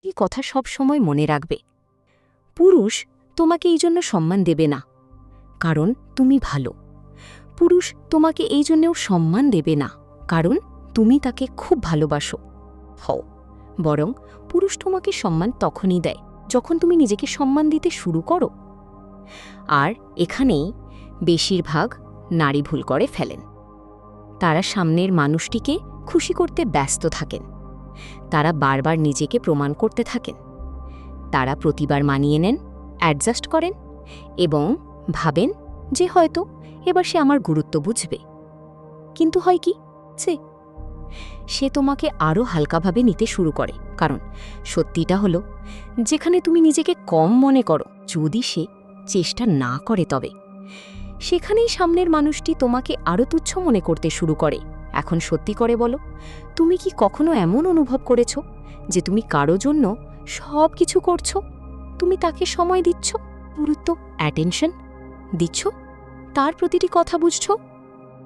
এই কথা সব সময় মনে রাখবে। পুরুষ তোমাকে এই জন্য সম্মান দেবে না, কারণ তুমি ভালো। পুরুষ তোমাকে এই জন্যেও সম্মান দেবে না, কারণ তুমি তাকে খুব ভালোবাসো হও। বরং পুরুষ তোমাকে সম্মান তখনই দেয় যখন তুমি নিজেকে সম্মান দিতে শুরু করো। আর এখানেই বেশিরভাগ নারী ভুল করে ফেলেন। তারা সামনের মানুষটিকে খুশি করতে ব্যস্ত থাকেন। তারা বারবার নিজেকে প্রমাণ করতে থাকেন। তারা প্রতিবার মানিয়ে নেন, অ্যাডজাস্ট করেন এবং ভাবেন যে হয়তো এবার সে আমার গুরুত্ব বুঝবে। কিন্তু হয় কি, সে তোমাকে আরও হালকাভাবে নিতে শুরু করে। কারণ সত্যিটা হলো, যেখানে তুমি নিজেকে কম মনে করো, যদি সে চেষ্টা না করে তবে সেখানেই সামনের মানুষটি তোমাকে আরও তুচ্ছ মনে করতে শুরু করে। এখন সত্যি করে বলো, তুমি কি কখনো এমন অনুভব করেছ যে তুমি কারো জন্য সব কিছু করছো? তুমি তাকে সময় দিচ্ছ, গুরুত্ব, অ্যাটেনশন দিচ্ছ, তার প্রতিটি কথা বুঝছ,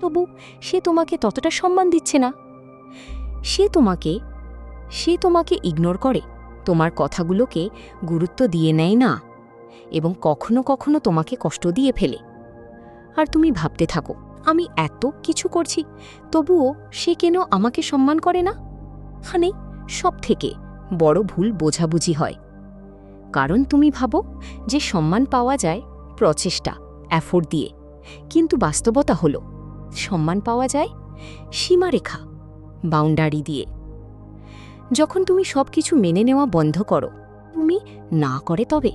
তবু সে তোমাকে ততটা সম্মান দিচ্ছে না। সে তোমাকে ইগনোর করে, তোমার কথাগুলোকে গুরুত্ব দিয়ে নেয় না এবং কখনো কখনো তোমাকে কষ্ট দিয়ে ফেলে। আর তুমি ভাবতে থাকো, আমি এত কিছু করছি তবুও সে কেন আমাকে সম্মান করে না? এখানেই সবথেকে বড় ভুল বোঝাবুঝি হয়। কারণ তুমি ভাবো যে সম্মান পাওয়া যায় প্রচেষ্টা, এফোর্ট দিয়ে, কিন্তু বাস্তবতা হলো সম্মান পাওয়া যায় সীমারেখা, বাউন্ডারি দিয়ে। যখন তুমি সব কিছু মেনে নেওয়া বন্ধ করো, তুমি না করে তবে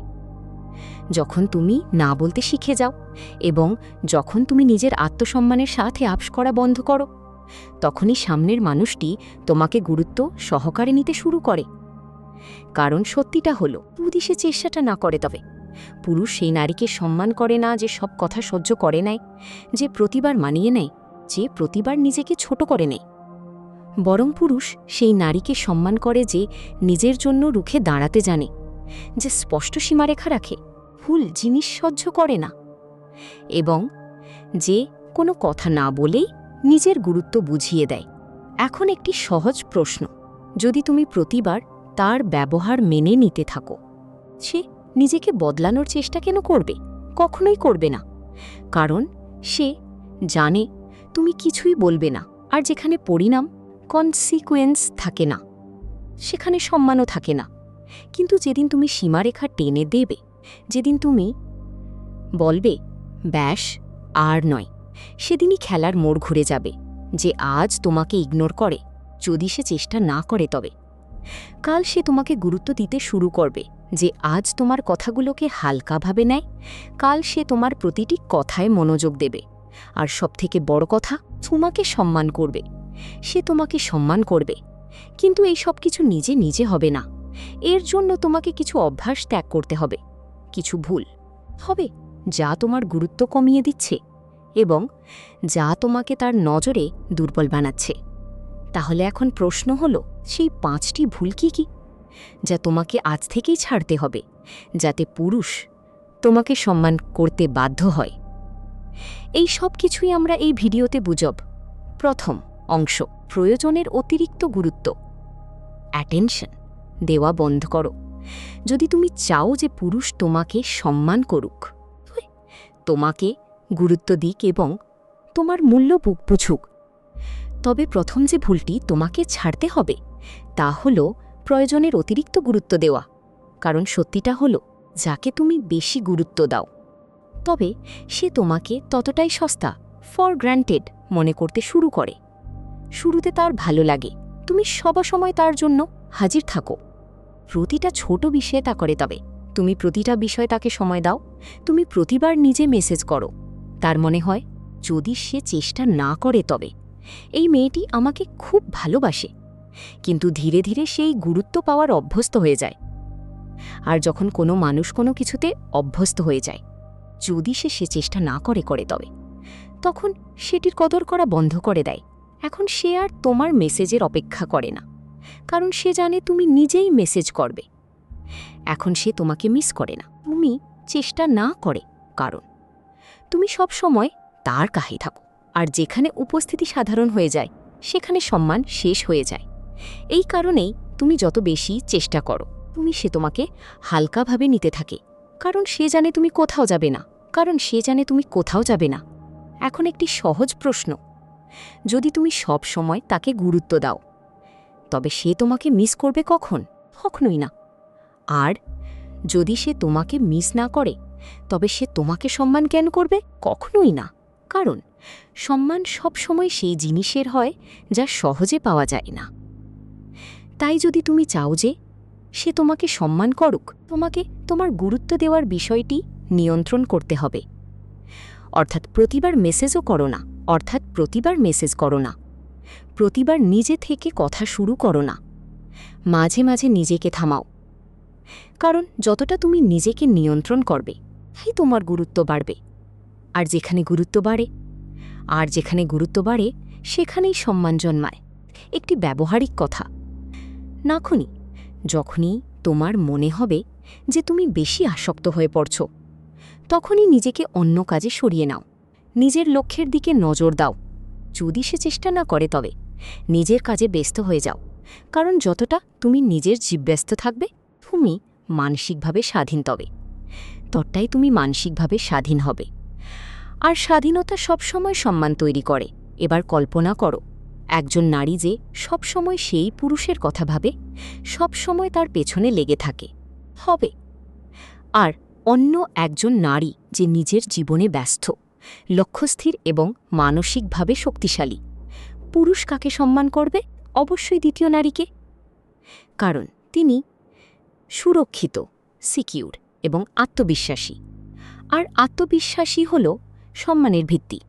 যখন তুমি না বলতে শিখে যাও এবং যখন তুমি নিজের আত্মসম্মানের সাথে আপস করা বন্ধ করো, তখনই সামনের মানুষটি তোমাকে গুরুত্ব সহকারে নিতে শুরু করে। কারণ সত্যিটা হলো, যদি সে চেষ্টাটা না করে তবে পুরুষ সেই নারীকে সম্মান করে না যে সব কথা সহ্য করে নেয়, যে প্রতিবার মানিয়ে নেয়, যে প্রতিবার নিজেকে ছোট করে নেয়। বরং পুরুষ সেই নারীকে সম্মান করে যে নিজের জন্য রুখে দাঁড়াতে জানে, যে স্পষ্ট সীমারেখা রাখে, ভুল জিনিস সহ্য করে না এবং যে কোনো কথা না বলেই নিজের গুরুত্ব বুঝিয়ে দেয়। এখন একটি সহজ প্রশ্ন, যদি তুমি প্রতিবার তার ব্যবহার মেনে নিতে থাকো, সে নিজেকে বদলানোর চেষ্টা কেন করবে? কখনোই করবে না, কারণ সে জানে তুমি কিছুই বলবে না। আর যেখানে পরিণাম, কনসিকুয়েন্স থাকে না, সেখানে সম্মানও থাকে না। কিন্তু যেদিন তুমি সীমারেখা টেনে দেবে, যেদিন তুমি বলবে ব্যাস আর নয়, সেদিনই খেলার মোড় ঘুরে যাবে। যে আজ তোমাকে ইগনোর করে, যদি সে চেষ্টা না করে তবে কাল সে তোমাকে গুরুত্ব দিতে শুরু করবে। যে আজ তোমার কথাগুলোকে হালকাভাবে নেয়, কাল সে তোমার প্রতিটি কথায় মনোযোগ দেবে। আর সবথেকে বড় কথা, তোমাকে সম্মান করবে। সে তোমাকে সম্মান করবে, কিন্তু এই সব কিছু নিজে নিজে হবে না। এর জন্য তোমাকে কিছু অভ্যাস ত্যাগ করতে হবে, কিছু ভুল হবে যা তোমার গুরুত্ব কমিয়ে দিচ্ছে এবং যা তোমাকে তার নজরে দুর্বল বানাচ্ছে। তাহলে এখন প্রশ্ন হলো, সেই 5টি ভুল কি কি, যা তোমাকে আজ থেকেই ছাড়তে হবে, যাতে পুরুষ তোমাকে সম্মান করতে বাধ্য হয়। এই সব কিছুই আমরা এই ভিডিওতে বুঝব। প্রথম অংশ, প্রয়োজনের অতিরিক্ত গুরুত্ব, অ্যাটেনশন দেওয়া বন্ধ করো। যদি তুমি চাও যে পুরুষ তোমাকে সম্মান করুক, তোমাকে গুরুত্ব দিক এবং তোমার মূল্য বুঝুক, তবে প্রথম যে ভুলটি তোমাকে ছাড়তে হবে তা হল প্রয়োজনের অতিরিক্ত গুরুত্ব দেওয়া। কারণ সত্যিটা হলো, যাকে তুমি বেশি গুরুত্ব দাও, তবে সে তোমাকে ততটাই সস্তা, ফর গ্র্যান্টেড মনে করতে শুরু করে। শুরুতে তার ভালো লাগে, তুমি সবসময় তার জন্য হাজির থাকো, প্রতিটা ছোট বিষয়ে তা করে। তবে তুমি প্রতিটা বিষয় তাকে সময় দাও, তুমি প্রতিবার নিজে মেসেজ করো, তার মনে হয় যদি সে চেষ্টা না করে তবে এই মেয়েটি আমাকে খুব ভালোবাসে। কিন্তু ধীরে ধীরে সেই গুরুত্ব পাওয়ার অভ্যস্ত হয়ে যায়। আর যখন কোনো মানুষ কোনো কিছুতে অভ্যস্ত হয়ে যায়, যদি সে চেষ্টা না করে তবে তখন সেটির কদর করা বন্ধ করে দেয়। এখন সে আর তোমার মেসেজের অপেক্ষা করে না, কারণ সে জানে তুমি নিজেই মেসেজ করবে। এখন সে তোমাকে মিস করে না, তুমি চেষ্টা না করে, কারণ তুমি সব সময় তার কাছে থাকো। আর যেখানে উপস্থিতি সাধারণ হয়ে যায়, সেখানে সম্মান শেষ হয়ে যায়। এই কারণেই তুমি যত বেশি চেষ্টা করো, সে তোমাকে হালকাভাবে নিতে থাকে, কারণ সে জানে তুমি কোথাও যাবে না। এখন একটি সহজ প্রশ্ন, যদি তুমি সব সময় তাকে গুরুত্ব দাও, তবে সে তোমাকে মিস করবে কখন? কখনোই না। আর যদি সে তোমাকে মিস না করে, তবে সে তোমাকে সম্মান কেন করবে? কখনোই না। কারণ সম্মান সব সময় সেই জিনিসের হয় যা সহজে পাওয়া যায় না। তাই যদি তুমি চাও যে সে তোমাকে সম্মান করুক, তোমাকে তোমার গুরুত্ব দেওয়ার বিষয়টি নিয়ন্ত্রণ করতে হবে। অর্থাৎ প্রতিবার মেসেজ করো না, প্রতিবার নিজে থেকে কথা শুরু করো না, মাঝে মাঝে নিজেকে থামাও। কারণ যতটা তুমি নিজেকে নিয়ন্ত্রণ করবে, তাই তোমার গুরুত্ব বাড়বে। আর যেখানে গুরুত্ব বাড়ে সেখানেই সম্মান জন্মায়। একটি ব্যবহারিক কথা, যখনই তোমার মনে হবে যে তুমি বেশি আসক্ত হয়ে পড়ছ, তখনই নিজেকে অন্য কাজে সরিয়ে নাও, নিজের লক্ষ্যের দিকে নজর দাও। যদি সে চেষ্টা না করে, তবে নিজের কাজে ব্যস্ত হয়ে যাও। কারণ যতটা তুমি নিজের ব্যস্ত থাকবে, তুমি মানসিকভাবে স্বাধীন হবে। আর স্বাধীনতা সবসময় সম্মান তৈরি করে। এবার কল্পনা করো, একজন নারী যে সবসময় সেই পুরুষের কথা ভাবে, সবসময় তার পেছনে লেগে থাকে হবে। আর অন্য একজন নারী যে নিজের জীবনে ব্যস্ত, লক্ষ্যস্থির এবং মানসিকভাবে শক্তিশালী। পুরুষ কাকে সম্মান করবে? অবশ্যই দ্বিতীয় নারীকে। কারণ তিনি সুরক্ষিত, সিকিউর এবং আত্মবিশ্বাসী। আর আত্মবিশ্বাসী হল সম্মানের ভিত্তি।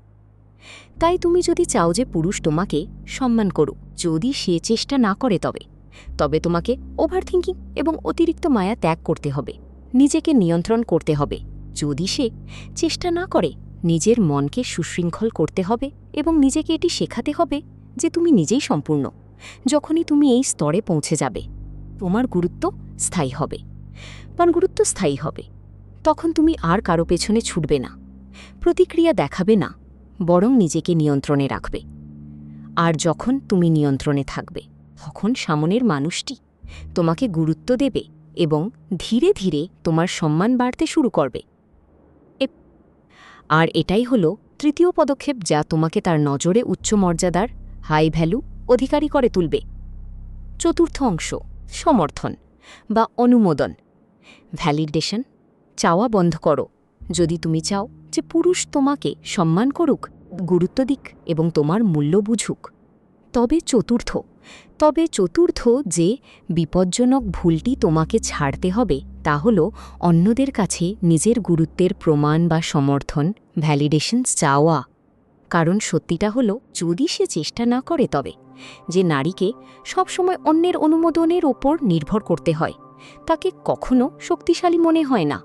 তাই তুমি যদি চাও যে পুরুষ তোমাকে সম্মান করুক, যদি সে চেষ্টা না করে, তবে তোমাকে ওভারথিঙ্কিং এবং অতিরিক্ত মায়া ত্যাগ করতে হবে, নিজেকে নিয়ন্ত্রণ করতে হবে। যদি সে চেষ্টা না করে, নিজের মনকে সুশৃঙ্খল করতে হবে এবং নিজেকে এটি শেখাতে হবে যে তুমি নিজেই সম্পূর্ণ। যখনই তুমি এই স্তরে পৌঁছে যাবে, তোমার গুরুত্ব স্থায়ী হবে। তখন তুমি আর কারো পেছনে ছুটবে না, প্রতিক্রিয়া দেখাবে না, বরং নিজেকে নিয়ন্ত্রণে রাখবে। আর যখন তুমি নিয়ন্ত্রণে থাকবে, তখন সামনের মানুষটি তোমাকে গুরুত্ব দেবে এবং ধীরে ধীরে তোমার সম্মান বাড়তে শুরু করবে। আর এটাই হল তৃতীয় পদক্ষেপ, যা তোমাকে তার নজরে উচ্চ মর্যাদার হাই ভ্যালু অধিকারী করে তুলবে। চতুর্থ অংশ, সমর্থন বা অনুমোদন, ভ্যালিডেশন। চাওয়া বন্ধ করো। যদি তুমি চাও যে পুরুষ তোমাকে সম্মান করুক, গুরুত্ব দিক এবং তোমার মূল্য বুঝুক, তবে চতুর্থ যে বিপজ্জনক ভুলটি তোমাকে ছাড়তে হবে, তা হল অন্যদের কাছে নিজের গুরুত্বের প্রমাণ বা সমর্থন, ভ্যালিডেশন চাওয়া। কারণ সত্যিটা হল, যদি সে চেষ্টা না করে, তবে যে নারীকে সবসময় অন্যের অনুমোদনের ওপর নির্ভর করতে হয়, তাকে কখনো শক্তিশালী মনে হয় না।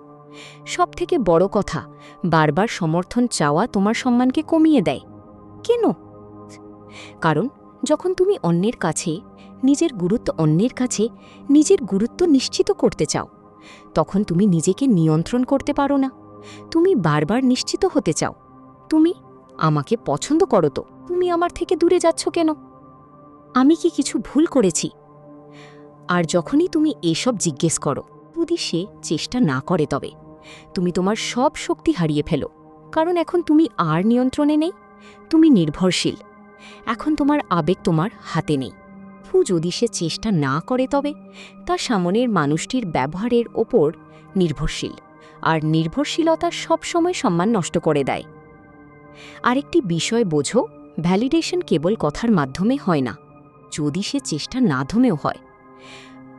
সবথেকে বড় কথা, বারবার সমর্থন চাওয়া তোমার সম্মানকে কমিয়ে দেয়। কেন? কারণ যখন তুমি অন্যের কাছে নিজের গুরুত্ব নিশ্চিত করতে চাও, তখন তুমি নিজেকে নিয়ন্ত্রণ করতে পারো না। তুমি বারবার নিশ্চিত হতে চাও, তুমি আমাকে পছন্দ করো তো? তুমি আমার থেকে দূরে যাচ্ছ কেন? আমি কি কিছু ভুল করেছি? আর যখনই তুমি এসব জিজ্ঞেস করো, যদি সে চেষ্টা না করে, তবে তুমি তোমার সব শক্তি হারিয়ে ফেলো। কারণ এখন তুমি আর নিয়ন্ত্রণে নেই, তুমি নির্ভরশীল। এখন তোমার আবেগ তোমার হাতে নেই। যদি সে চেষ্টা না করে, তবে তার সামনের মানুষটির ব্যবহারের ওপর নির্ভরশীল। আর নির্ভরশীলতা সবসময় সম্মান নষ্ট করে দেয়। আরেকটি বিষয় বোঝো, ভ্যালিডেশন কেবল কথার মাধ্যমে হয় না, যদি সে চেষ্টা না ধমেও হয়।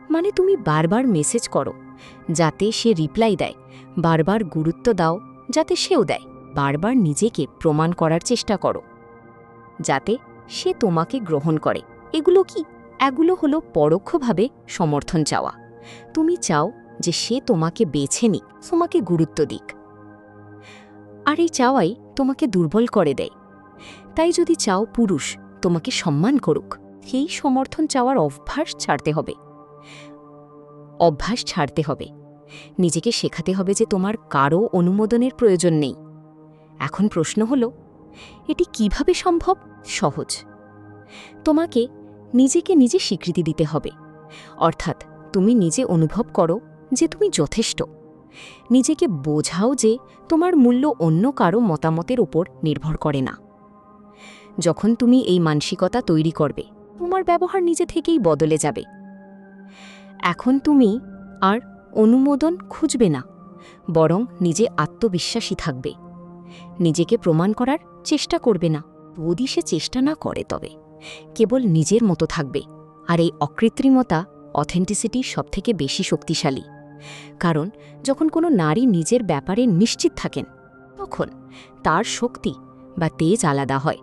মানে তুমি বারবার মেসেজ করো যাতে সে রিপ্লাই দেয়, বারবার গুরুত্ব দাও যাতে সেও দেয়, বারবার নিজেকে প্রমাণ করার চেষ্টা করো যাতে সে তোমাকে গ্রহণ করে। এগুলো হলো পরোক্ষভাবে সমর্থন চাওয়া। তুমি চাও যে সে তোমাকে বেছে নিক, তোমাকে গুরুত্ব দিক। আর এই চাওয়াই তোমাকে দুর্বল করে দেয়। তাই যদি চাও পুরুষ তোমাকে সম্মান করুক, সেই সমর্থন চাওয়ার অভ্যাস ছাড়তে হবে। নিজেকে শেখাতে হবে যে তোমার কারও অনুমোদনের প্রয়োজন নেই। এখন প্রশ্ন হল, এটি কিভাবে সম্ভব? সহজ। তোমাকে নিজেকে নিজে স্বীকৃতি দিতে হবে। অর্থাৎ তুমি নিজে অনুভব করো যে তুমি যথেষ্ট। নিজেকে বোঝাও যে তোমার মূল্য অন্য কারো মতামতের উপর নির্ভর করে না। যখন তুমি এই মানসিকতা তৈরি করবে, তোমার ব্যবহার নিজে থেকেই বদলে যাবে। এখন তুমি আর অনুমোদন খুঁজবে না, বরং নিজে আত্মবিশ্বাসী থাকবে। নিজেকে প্রমাণ করার চেষ্টা করবে না। যদি সে চেষ্টা না করে তবে কেবল নিজের মতো থাকবে। আর এই অকৃত্রিমতা, অথেন্টিসিটি সবথেকে বেশি শক্তিশালী। কারণ যখন কোনো নারী নিজের ব্যাপারে নিশ্চিত থাকেন, তখন তার শক্তি বা তেজ আলাদা হয়।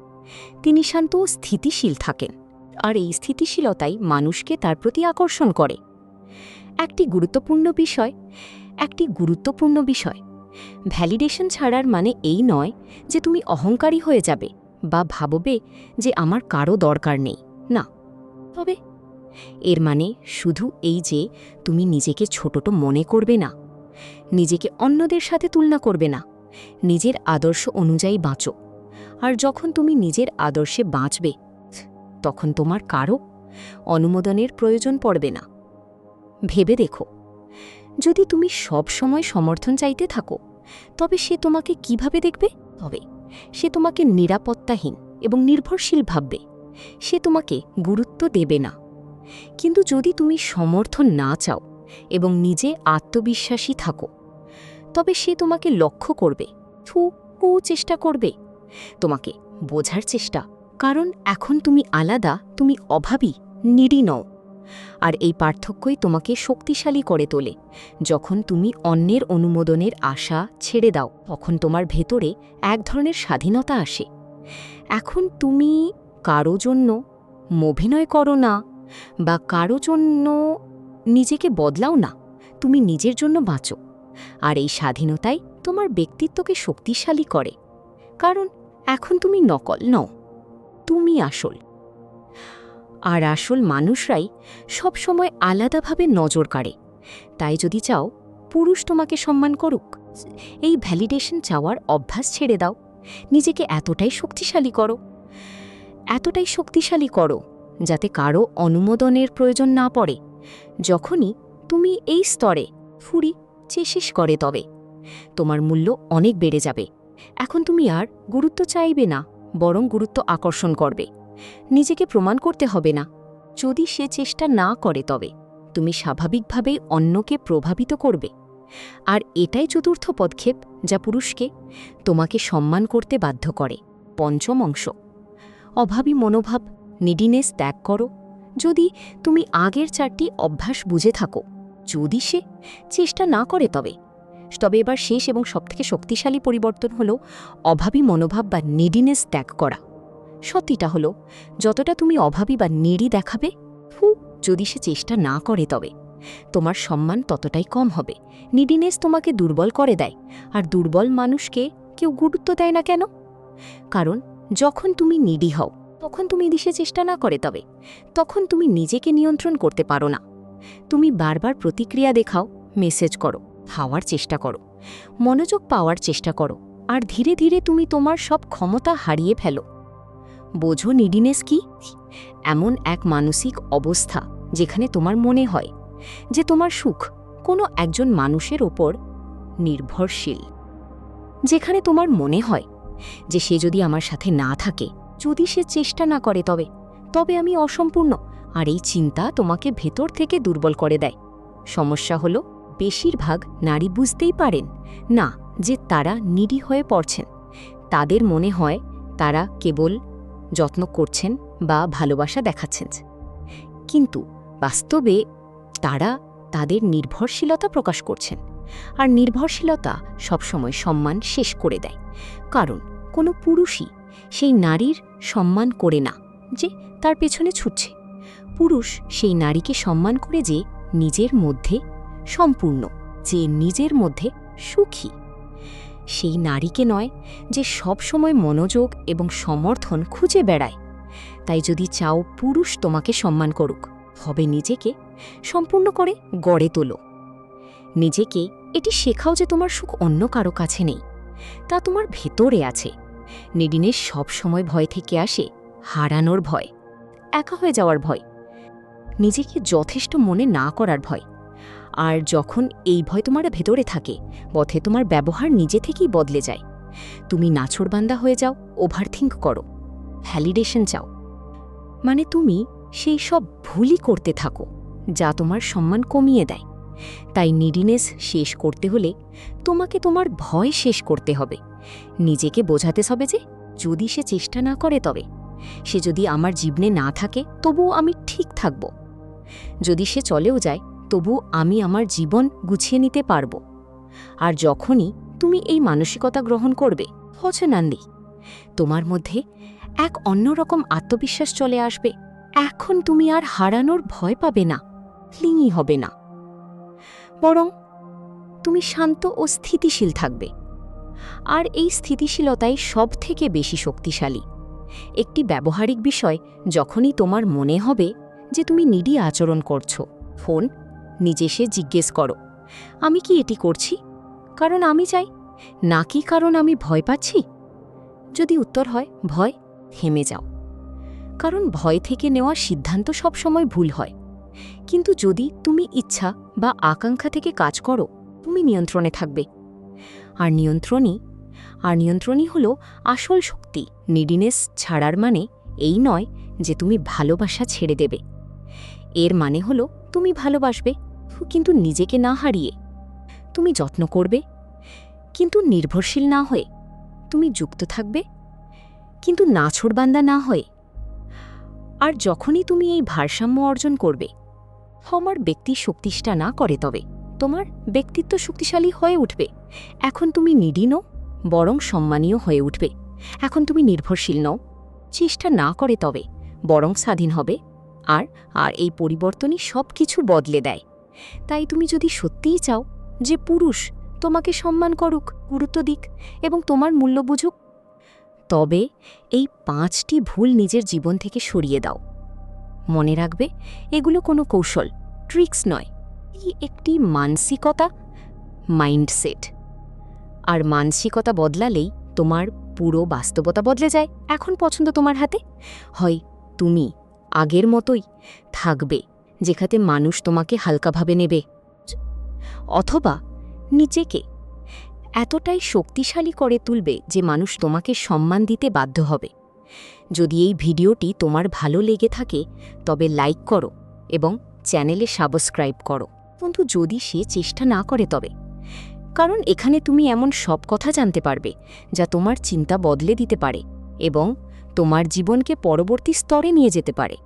তিনি শান্ত ও স্থিতিশীল থাকেন, আর এই স্থিতিশীলতাই মানুষকে তার প্রতি আকর্ষণ করে। একটি গুরুত্বপূর্ণ বিষয়, ভ্যালিডেশন ছাড়ার মানে এই নয় যে তুমি অহংকারী হয়ে যাবে বা ভাববে যে আমার কারো দরকার নেই। না, তবে এর মানে শুধু এই যে তুমি নিজেকে ছোট মনে করবে না, নিজেকে অন্যদের সাথে তুলনা করবে না, নিজের আদর্শ অনুযায়ী বাঁচো। আর যখন তুমি নিজের আদর্শে বাঁচবে, তখন তোমার কারো অনুমোদনের প্রয়োজন পড়বে না। ভেবে দেখো, যদি তুমি সব সময় সমর্থন চাইতে থাকো, তবে সে তোমাকে কিভাবে দেখবে? তবে সে তোমাকে নিরাপত্তাহীন এবং নির্ভরশীল ভাববে। সে তোমাকে গুরুত্ব দেবে না। কিন্তু যদি তুমি সমর্থন না চাও এবং নিজে আত্মবিশ্বাসী থাকো, তবে সে তোমাকে লক্ষ্য করবে, চেষ্টা করবে তোমাকে বোঝার চেষ্টা। কারণ এখন তুমি আলাদা, তুমি অভাবী, নিডি নও। আর এই পার্থক্যই তোমাকে শক্তিশালী করে তোলে। যখন তুমি অন্যের অনুমোদনের আশা ছেড়ে দাও, তখন তোমার ভেতরে এক ধরনের স্বাধীনতা আসে। এখন তুমি কারো জন্য অভিনয় করো না বা কারো জন্য নিজেকে বদলাও না, তুমি নিজের জন্য বাঁচো। আর এই স্বাধীনতাই তোমার ব্যক্তিত্বকে শক্তিশালী করে। কারণ এখন তুমি নকল নও, তুমি আসল। আর আসল মানুষরাই সবসময় আলাদাভাবে নজর কাড়ে। তাই যদি চাও পুরুষ তোমাকে সম্মান করুক, এই ভ্যালিডেশন চাওয়ার অভ্যাস ছেড়ে দাও। নিজেকে এতটাই শক্তিশালী করো যাতে কারো অনুমোদনের প্রয়োজন না পড়ে। যখনই তুমি এই স্তরে শেষ করে, তবে তোমার মূল্য অনেক বেড়ে যাবে। এখন তুমি আর গুরুত্ব চাইবে না, বরং গুরুত্ব আকর্ষণ করবে। নিজেকে প্রমাণ করতে হবে না। যদি সে চেষ্টা না করে, তবে তুমি স্বাভাবিকভাবেই অন্যকে প্রভাবিত করবে। আর এটাই চতুর্থ পদক্ষেপ যা পুরুষকে তোমাকে সম্মান করতে বাধ্য করে। পঞ্চম অংশ, অভাবী মনোভাব, নিডিনেস ত্যাগ করো। যদি তুমি আগের 4টি অভ্যাস বুঝে থাকো, যদি সে চেষ্টা না করে, তবে এবার শেষ এবং সবথেকে শক্তিশালী পরিবর্তন হল অভাবী মনোভাব বা নিডিনেস ত্যাগ করা। সত্যিটা হলো, যতটা তুমি অভাবী বা নিডি দেখাবে, যদি সে চেষ্টা না করে, তবে তোমার সম্মান ততটাই কম হবে। নিডিনেস তোমাকে দুর্বল করে দেয়, আর দুর্বল মানুষকে কেউ গুরুত্ব দেয় না। কেন? কারণ যখন তুমি নিডি হও, তখন তুমি দিশে চেষ্টা না করে, তখন তুমি নিজেকে নিয়ন্ত্রণ করতে পারো না। তুমি বারবার প্রতিক্রিয়া দেখাও, মেসেজ করো, খাওয়ার চেষ্টা করো, মনোযোগ পাওয়ার চেষ্টা করো, আর ধীরে ধীরে তুমি তোমার সব ক্ষমতা হারিয়ে ফেলো। বোঝো নিডিনেস কি? এমন এক মানসিক অবস্থা যেখানে তোমার মনে হয় যে তোমার সুখ কোনো একজন মানুষের ওপর নির্ভরশীল। যেখানে তোমার মনে হয় যে সে যদি আমার সাথে না থাকে, যদি সে চেষ্টা না করে, তবে আমি অসম্পূর্ণ। আর এই চিন্তা তোমাকে ভেতর থেকে দুর্বল করে দেয়। সমস্যা হলো, বেশিরভাগ নারী বুঝতেই পারেন না যে তারা নিডি হয়ে পড়ছেন। তাদের মনে হয় তারা কেবল যত্ন করছেন বা ভালোবাসা দেখাচ্ছেন, কিন্তু বাস্তবে তারা তাদের নির্ভরশীলতা প্রকাশ করছেন। আর নির্ভরশীলতা সবসময় সম্মান শেষ করে দেয়। কারণ কোনো পুরুষই সেই নারীর সম্মান করে না যে তার পেছনে ছুটছে। পুরুষ সেই নারীকে সম্মান করে যে নিজের মধ্যে সম্পূর্ণ, যে নিজের মধ্যে সুখী। সেই নারীকে নয় যে সবসময় মনোযোগ এবং সমর্থন খুঁজে বেড়ায়। তাই যদি চাও পুরুষ তোমাকে সম্মান করুক, তবে নিজেকে সম্পূর্ণ করে গড়ে তোলো। নিজেকে এটি শেখাও যে তোমার সুখ অন্য কারো কাছে নেই, তা তোমার ভেতরে আছে। নিডিনেস সব সময় ভয় থেকে আসে, হারানোর ভয়, একা হয়ে যাওয়ার ভয়। নিজেকে যথেষ্ট মনে না করার ভয়। আর যখন এই ভয় তোমার ভেতরে থাকে, পথে তোমার ব্যবহার নিজে থেকেই বদলে যায়। তুমি নাছোড়বান্দা হয়ে যাও, ওভারথিঙ্ক করো, ভ্যালিডেশন চাও। মানে তুমি সেই সব ভুলই করতে থাকো যা তোমার সম্মান কমিয়ে দেয়। তাই নিডিনেস শেষ করতে হলে তোমাকে তোমার ভয় শেষ করতে হবে। নিজেকে বোঝাতে হবে যে যদি সে চেষ্টা না করে, তবে সে যদি আমার জীবনে না থাকে তবুও আমি ঠিক থাকব। যদি সে চলেও যায় তবু আমি আমার জীবন গুছিয়ে নিতে পারব। আর যখনই তুমি এই মানসিকতা গ্রহণ করবে, হচ্ছে নান্দি, তোমার মধ্যে এক অন্যরকম আত্মবিশ্বাস চলে আসবে। এখন তুমি আর হারানোর ভয় পাবে না, ক্লিঙি হবে না, বরং তুমি শান্ত ও স্থিতিশীল থাকবে। আর এই স্থিতিশীলতাই সব থেকে বেশি শক্তিশালী। একটি ব্যবহারিক বিষয়, যখনই তোমার মনে হবে যে তুমি নিডি আচরণ করছো, ফোন নিজে সে জিজ্ঞেস করো, আমি কি এটি করছি কারণ আমি চাই, নাকি কারণ আমি ভয় পাচ্ছি? যদি উত্তর হয় ভয়, থেমে যাও। কারণ ভয় থেকে নেওয়া সিদ্ধান্ত সবসময় ভুল হয়। কিন্তু যদি তুমি ইচ্ছা বা আকাঙ্ক্ষা থেকে কাজ করো, তুমি নিয়ন্ত্রণে থাকবে। আর নিয়ন্ত্রণই হলো আসল শক্তি। নিডিনেস ছাড়ার মানে এই নয় যে তুমি ভালোবাসা ছেড়ে দেবে। এর মানে হলো তুমি ভালোবাসবে, কিন্তু নিজেকে না হারিয়ে। তুমি যত্ন করবে, কিন্তু নির্ভরশীল না হয়ে। তুমি যুক্ত থাকবে, কিন্তু নাছোড়বান্দা না হয়ে। আর যখনই তুমি এই ভারসাম্য অর্জন করবে, তোমার ব্যক্তি শক্তিষ্ঠা না করে, তবে তোমার ব্যক্তিত্ব শক্তিশালী হয়ে উঠবে। এখন তুমি নিডি নও, বরং সম্মানীয় হয়ে উঠবে। এখন তুমি নির্ভরশীল নও, চেষ্টা না করে, তবে বরং স্বাধীন হবে। আর আর এই পরিবর্তনই সব কিছু বদলে দেয়। তাই তুমি যদি সত্যিই চাও যে পুরুষ তোমাকে সম্মান করুক, গুরুত্ব দিক এবং তোমার মূল্য বুঝুক, তবে এই 5টি ভুল নিজের জীবন থেকে সরিয়ে দাও। মনে রাখবে, এগুলো কোনো কৌশল, ট্রিক্স নয়, এই একটি মানসিকতা, মাইন্ডসেট। আর মানসিকতা বদলালেই তোমার পুরো বাস্তবতা বদলে যায়। এখন পছন্দ তোমার হাতে। হয় তুমি আগের মতোই থাকবে, যেখানে মানুষ তোমাকে হালকাভাবে নেবে, অথবা নিজেকে এতটাই শক্তিশালী করে তুলবে যে মানুষ তোমাকে সম্মান দিতে বাধ্য হবে। যদি এই ভিডিওটি তোমার ভালো লেগে থাকে, তবে লাইক করো এবং চ্যানেলে সাবস্ক্রাইব করো। কিন্তু যদি সে চেষ্টা না করে, তবে কারণ এখানে তুমি এমন সব কথা জানতে পারবে যা তোমার চিন্তা বদলে দিতে পারে এবং তোমার জীবনকে পরবর্তী স্তরে নিয়ে যেতে পারে।